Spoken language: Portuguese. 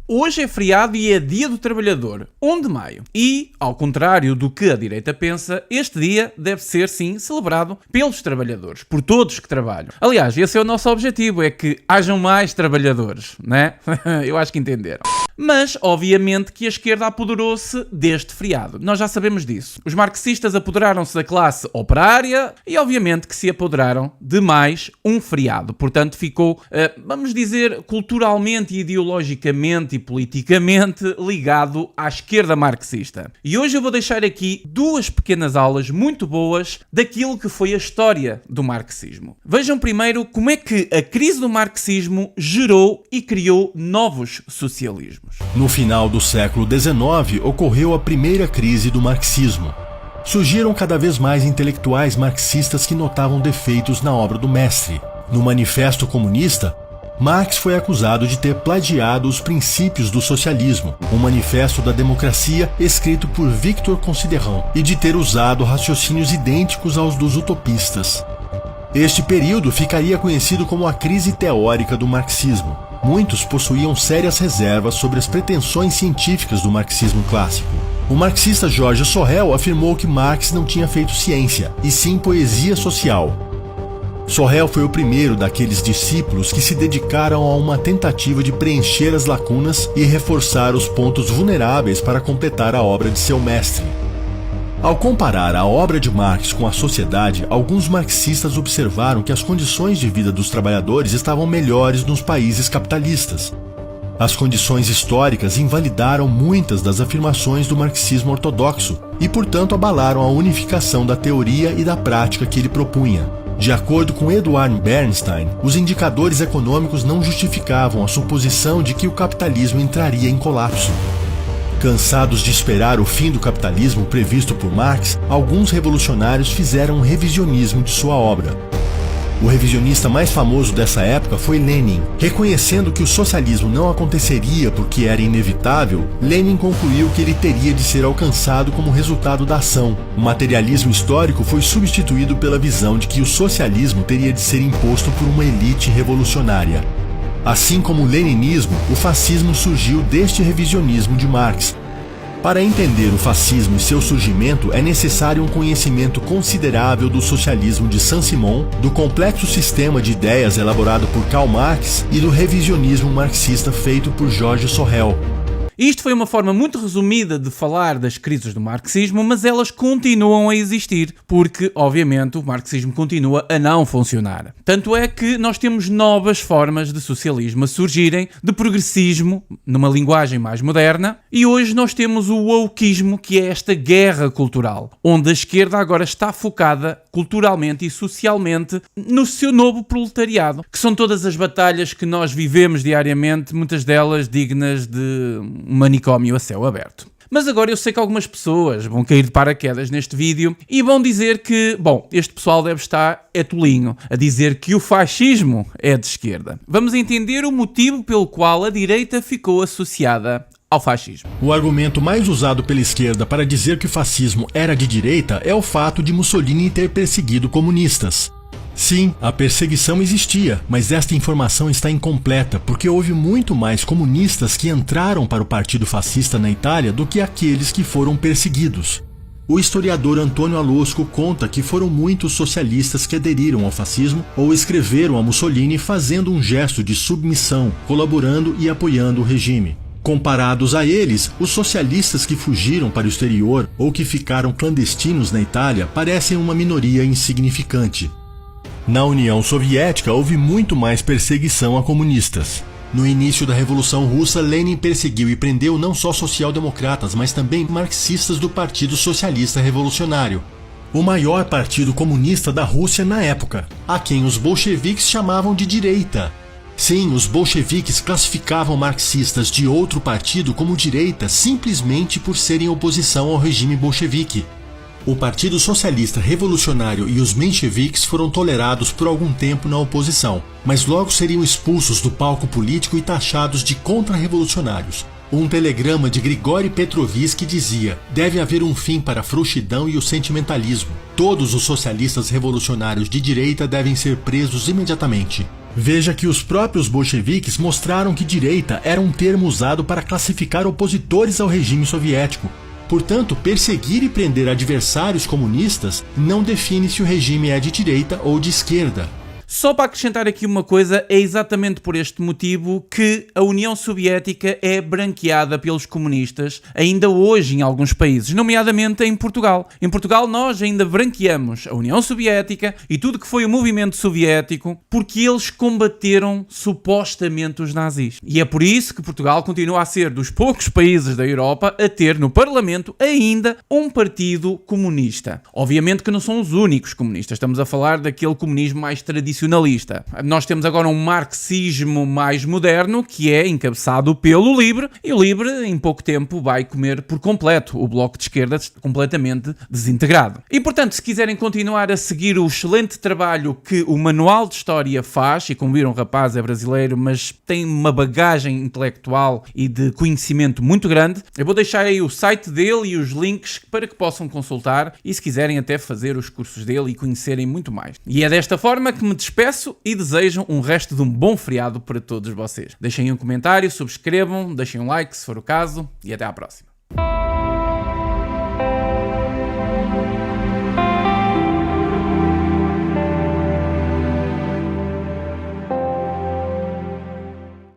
Hoje é feriado e é Dia do Trabalhador, 1 de maio. E, ao contrário do que a direita pensa, este dia deve ser, sim, celebrado pelos trabalhadores, por todos que trabalham. Aliás, esse é o nosso objetivo, é que hajam mais trabalhadores, né? Eu acho que entenderam. Mas, obviamente, que a esquerda apoderou-se deste feriado. Nós já sabemos disso. Os marxistas apoderaram-se da classe operária e, obviamente, que se apoderaram de mais um feriado. Portanto, ficou, vamos dizer, culturalmente e ideologicamente e politicamente ligado à esquerda marxista. E hoje eu vou deixar aqui duas pequenas aulas muito boas daquilo que foi a história do marxismo. Vejam primeiro como é que a crise do marxismo gerou e criou novos socialismos. No final do século XIX, ocorreu a primeira crise do marxismo. Surgiram cada vez mais intelectuais marxistas que notavam defeitos na obra do mestre. No Manifesto Comunista, Marx foi acusado de ter plagiado os princípios do socialismo, um manifesto da democracia escrito por Victor Considerant, e de ter usado raciocínios idênticos aos dos utopistas. Este período ficaria conhecido como a crise teórica do marxismo. Muitos possuíam sérias reservas sobre as pretensões científicas do marxismo clássico. O marxista George Sorel afirmou que Marx não tinha feito ciência, e sim poesia social. Sorel foi o primeiro daqueles discípulos que se dedicaram a uma tentativa de preencher as lacunas e reforçar os pontos vulneráveis para completar a obra de seu mestre. Ao comparar a obra de Marx com a sociedade, alguns marxistas observaram que as condições de vida dos trabalhadores estavam melhores nos países capitalistas. As condições históricas invalidaram muitas das afirmações do marxismo ortodoxo e, portanto, abalaram a unificação da teoria e da prática que ele propunha. De acordo com Eduard Bernstein, os indicadores econômicos não justificavam a suposição de que o capitalismo entraria em colapso. Cansados de esperar o fim do capitalismo previsto por Marx, alguns revolucionários fizeram um revisionismo de sua obra. O revisionista mais famoso dessa época foi Lenin. Reconhecendo que o socialismo não aconteceria porque era inevitável, Lenin concluiu que ele teria de ser alcançado como resultado da ação. O materialismo histórico foi substituído pela visão de que o socialismo teria de ser imposto por uma elite revolucionária. Assim como o leninismo, o fascismo surgiu deste revisionismo de Marx. Para entender o fascismo e seu surgimento, é necessário um conhecimento considerável do socialismo de Saint-Simon, do complexo sistema de ideias elaborado por Karl Marx e do revisionismo marxista feito por George Sorel. Isto foi uma forma muito resumida de falar das crises do marxismo, mas elas continuam a existir, porque, obviamente, o marxismo continua a não funcionar. Tanto é que nós temos novas formas de socialismo a surgirem, de progressismo, numa linguagem mais moderna, e hoje nós temos o wokeismo, que é esta guerra cultural, onde a esquerda agora está focada culturalmente e socialmente no seu novo proletariado, que são todas as batalhas que nós vivemos diariamente, muitas delas dignas de um manicômio a céu aberto. Mas agora eu sei que algumas pessoas vão cair de paraquedas neste vídeo e vão dizer que, bom, este pessoal deve estar tolinho a dizer que o fascismo é de esquerda. Vamos entender o motivo pelo qual a direita ficou associada ao fascismo. O argumento mais usado pela esquerda para dizer que o fascismo era de direita é o fato de Mussolini ter perseguido comunistas. Sim, a perseguição existia, mas esta informação está incompleta porque houve muito mais comunistas que entraram para o partido fascista na Itália do que aqueles que foram perseguidos. O historiador Antônio Alosco conta que foram muitos socialistas que aderiram ao fascismo ou escreveram a Mussolini fazendo um gesto de submissão, colaborando e apoiando o regime. Comparados a eles, os socialistas que fugiram para o exterior ou que ficaram clandestinos na Itália parecem uma minoria insignificante. Na União Soviética houve muito mais perseguição a comunistas. No início da Revolução Russa, Lenin perseguiu e prendeu não só social-democratas, mas também marxistas do Partido Socialista Revolucionário, o maior partido comunista da Rússia na época, a quem os bolcheviques chamavam de direita. Sim, os bolcheviques classificavam marxistas de outro partido como direita simplesmente por serem oposição ao regime bolchevique. O Partido Socialista Revolucionário e os mencheviques foram tolerados por algum tempo na oposição, mas logo seriam expulsos do palco político e taxados de contra-revolucionários. Um telegrama de Grigori Petrovsky dizia: deve haver um fim para a frouxidão e o sentimentalismo. Todos os socialistas revolucionários de direita devem ser presos imediatamente. Veja que os próprios bolcheviques mostraram que direita era um termo usado para classificar opositores ao regime soviético. Portanto, perseguir e prender adversários comunistas não define se o regime é de direita ou de esquerda. Só para acrescentar aqui uma coisa, é exatamente por este motivo que a União Soviética é branqueada pelos comunistas ainda hoje em alguns países, nomeadamente em Portugal. Em Portugal nós ainda branqueamos a União Soviética e tudo que foi o movimento soviético porque eles combateram supostamente os nazis. E é por isso que Portugal continua a ser dos poucos países da Europa a ter no Parlamento ainda um partido comunista. Obviamente que não são os únicos comunistas, estamos a falar daquele comunismo mais tradicionalista. Nós temos agora um marxismo mais moderno que é encabeçado pelo LIVRE e o LIVRE em pouco tempo vai comer por completo o bloco de esquerda completamente desintegrado. E portanto, se quiserem continuar a seguir o excelente trabalho que o Manual de História faz, e como viram o rapaz é brasileiro, mas tem uma bagagem intelectual e de conhecimento muito grande, eu vou deixar aí o site dele e os links para que possam consultar e se quiserem até fazer os cursos dele e conhecerem muito mais. E é desta forma que me despeço e desejo um resto de um bom feriado para todos vocês. Deixem um comentário, subscrevam, deixem um like se for o caso e até à próxima.